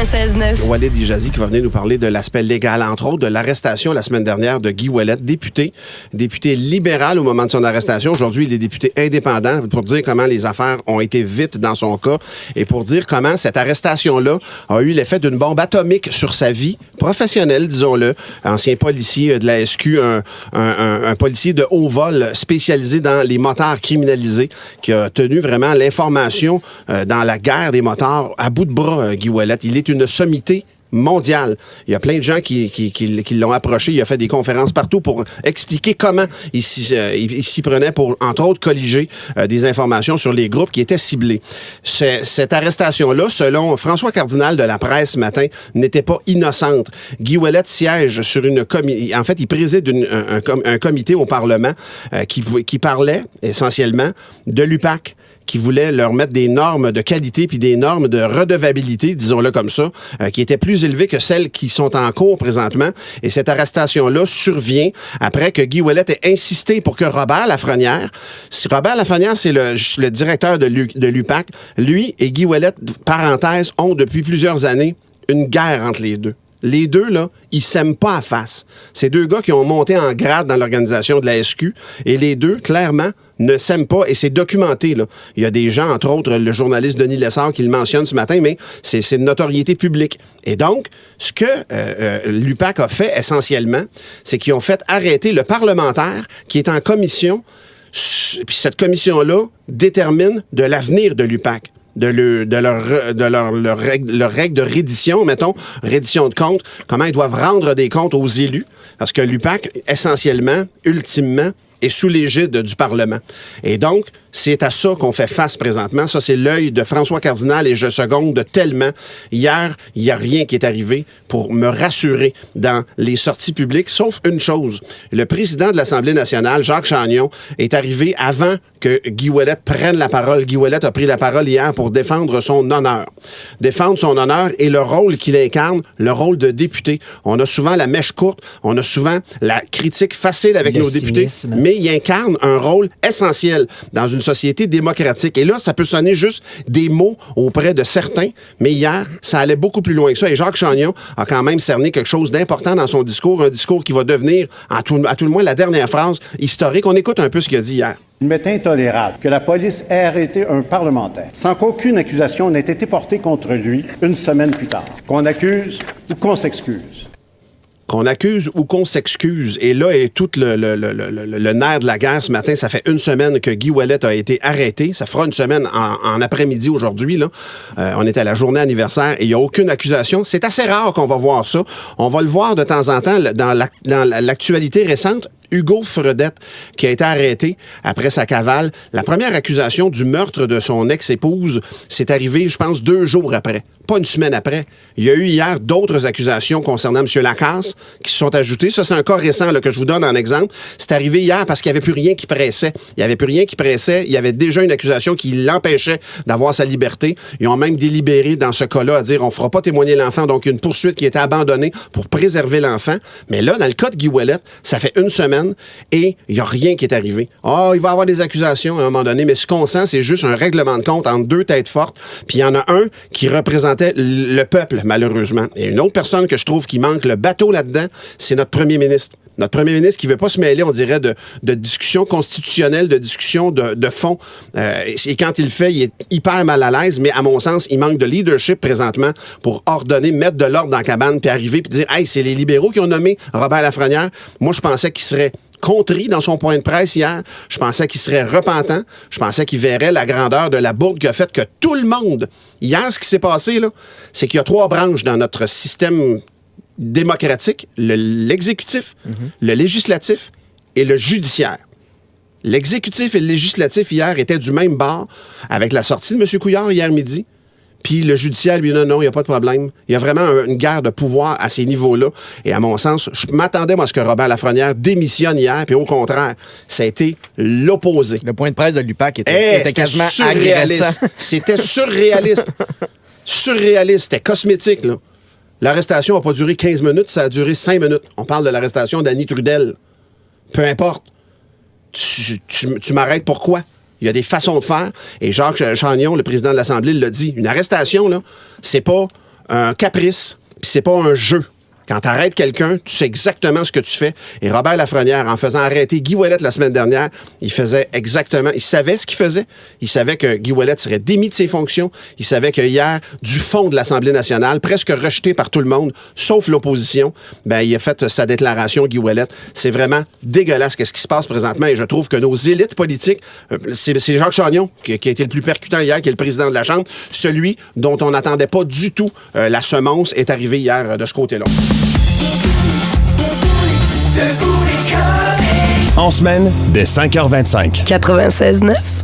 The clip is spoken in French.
96.9. Walid Ijazi qui va venir nous parler de l'aspect légal, entre autres, de l'arrestation la semaine dernière de Guy Ouellet, député libéral au moment de son arrestation. Aujourd'hui, il est député indépendant pour dire comment les affaires ont été vite dans son cas et pour dire comment cette arrestation-là a eu l'effet d'une bombe atomique sur sa vie professionnelle, disons-le. Ancien policier de la SQ, un policier de haut vol spécialisé dans les motards criminalisés qui a tenu vraiment l'information dans la guerre des motards à bout de bras, Guy Ouellet. Il est une sommité mondiale. Il y a plein de gens qui l'ont approché. Il a fait des conférences partout pour expliquer comment il s'y prenait pour, entre autres, colliger des informations sur les groupes qui étaient ciblés. Cette arrestation-là, selon François Cardinal de la Presse ce matin, n'était pas innocente. Guy Ouellet siège sur en fait, il préside un comité au Parlement qui parlait essentiellement de l'UPAC, qui voulait leur mettre des normes de qualité puis des normes de redevabilité, disons-le comme ça, qui étaient plus élevées que celles qui sont en cours présentement. Et cette arrestation-là survient après que Guy Ouellet ait insisté pour que Robert Lafrenière, c'est le directeur de l'UPAC, lui et Guy Ouellet, parenthèse, ont depuis plusieurs années une guerre entre les deux. Les deux, là, ils s'aiment pas à face. C'est deux gars qui ont monté en grade dans l'organisation de la SQ et les deux, clairement, ne s'aiment pas et c'est documenté, là. Il y a des gens, entre autres, le journaliste Denis Lessard qui le mentionne ce matin, mais c'est de notoriété publique. Et donc, ce que l'UPAC a fait essentiellement, c'est qu'ils ont fait arrêter le parlementaire qui est en commission, puis cette commission-là détermine de l'avenir de l'UPAC. De leur règle de reddition, mettons, reddition de comptes, comment ils doivent rendre des comptes aux élus. Parce que l'UPAC, essentiellement, ultimement, est sous l'égide du Parlement. Et donc, c'est à ça qu'on fait face présentement. Ça, c'est l'œil de François Cardinal et je seconde tellement. Hier, il n'y a rien qui est arrivé pour me rassurer dans les sorties publiques, sauf une chose. Le président de l'Assemblée nationale, Jacques Chagnon, est arrivé avant que Guy Ouellet prenne la parole. Guy Ouellet a pris la parole hier pour défendre son honneur. Défendre son honneur et le rôle qu'il incarne, le rôle de député. On a souvent la mèche courte, on a souvent la critique facile avec nos députés, mais il incarne un rôle essentiel dans une société démocratique. Et là, ça peut sonner juste des mots auprès de certains, mais hier, ça allait beaucoup plus loin que ça. Et Jacques Chagnon a quand même cerné quelque chose d'important dans son discours, un discours qui va devenir, à tout le moins, la dernière phrase historique. On écoute un peu ce qu'il a dit hier. Il m'est intolérable que la police ait arrêté un parlementaire sans qu'aucune accusation n'ait été portée contre lui une semaine plus tard. Qu'on accuse ou qu'on s'excuse. Qu'on accuse ou qu'on s'excuse. Et là est tout le nerf de la guerre ce matin. Ça fait une semaine que Guy Ouellet a été arrêté. Ça fera une semaine en après-midi aujourd'hui, là. On est à la journée anniversaire et il n'y a aucune accusation. C'est assez rare qu'on va voir ça. On va le voir de temps en temps dans l'actualité récente. Hugo Fredette, qui a été arrêté après sa cavale. La première accusation du meurtre de son ex-épouse, c'est arrivé, je pense, 2 jours après. Pas une semaine après. Il y a eu hier d'autres accusations concernant M. Lacasse qui se sont ajoutées. Ça, c'est un cas récent là, que je vous donne en exemple. C'est arrivé hier parce qu'il n'y avait plus rien qui pressait. Il n'y avait plus rien qui pressait. Il y avait déjà une accusation qui l'empêchait d'avoir sa liberté. Ils ont même délibéré dans ce cas-là à dire on ne fera pas témoigner l'enfant. Donc, une poursuite qui était abandonnée pour préserver l'enfant. Mais là, dans le cas de Guy Ouellet, ça fait une semaine et il n'y a rien qui est arrivé. Il va y avoir des accusations à un moment donné, mais ce qu'on sent, c'est juste un règlement de compte entre deux têtes fortes. Puis il y en a un qui représentait le peuple, malheureusement. Et une autre personne que je trouve qui manque le bateau là-dedans, c'est notre premier ministre. Notre premier ministre qui ne veut pas se mêler, on dirait, de discussions constitutionnelles, de discussions de fond. Et quand il le fait, il est hyper mal à l'aise, mais à mon sens, il manque de leadership présentement pour ordonner, mettre de l'ordre dans la cabane, puis arriver, puis dire « Hey, c'est les libéraux qui ont nommé Robert Lafrenière. » Moi, je pensais qu'il serait contrit dans son point de presse hier. Je pensais qu'il serait repentant. Je pensais qu'il verrait la grandeur de la bourde qui a fait que tout le monde... Hier, ce qui s'est passé, là, c'est qu'il y a 3 branches dans notre système démocratique, l'exécutif, le législatif et le judiciaire. L'exécutif et le législatif, hier, étaient du même bord avec la sortie de M. Couillard hier midi. Puis le judiciaire, lui, non, il n'y a pas de problème. Il y a vraiment une guerre de pouvoir à ces niveaux-là. Et à mon sens, je m'attendais, moi, à ce que Robert Lafrenière démissionne hier, puis au contraire, ça a été l'opposé. Le point de presse de l'UPAC était quasiment agressant. C'était surréaliste. Surréaliste. C'était cosmétique, là. L'arrestation n'a pas duré 15 minutes, ça a duré 5 minutes. On parle de l'arrestation d'Annie Trudel. Peu importe. Tu m'arrêtes pourquoi? Il y a des façons de faire. Et Jacques Chagnon, le président de l'Assemblée, l'a dit. Une arrestation, là, c'est pas un caprice, puis c'est pas un jeu. Quand tu arrêtes quelqu'un, tu sais exactement ce que tu fais. Et Robert Lafrenière, en faisant arrêter Guy Ouellet la semaine dernière, il faisait exactement... Il savait ce qu'il faisait. Il savait que Guy Ouellet serait démis de ses fonctions. Il savait que hier, du fond de l'Assemblée nationale, presque rejeté par tout le monde, sauf l'opposition, ben il a fait sa déclaration, Guy Ouellet. C'est vraiment dégueulasse qu'est-ce qui se passe présentement. Et je trouve que nos élites politiques... C'est Jacques Chagnon qui a été le plus percutant hier, qui est le président de la Chambre. Celui dont on n'attendait pas du tout la semonce est arrivé hier de ce côté-là. En semaine, dès 5h25. 96.9.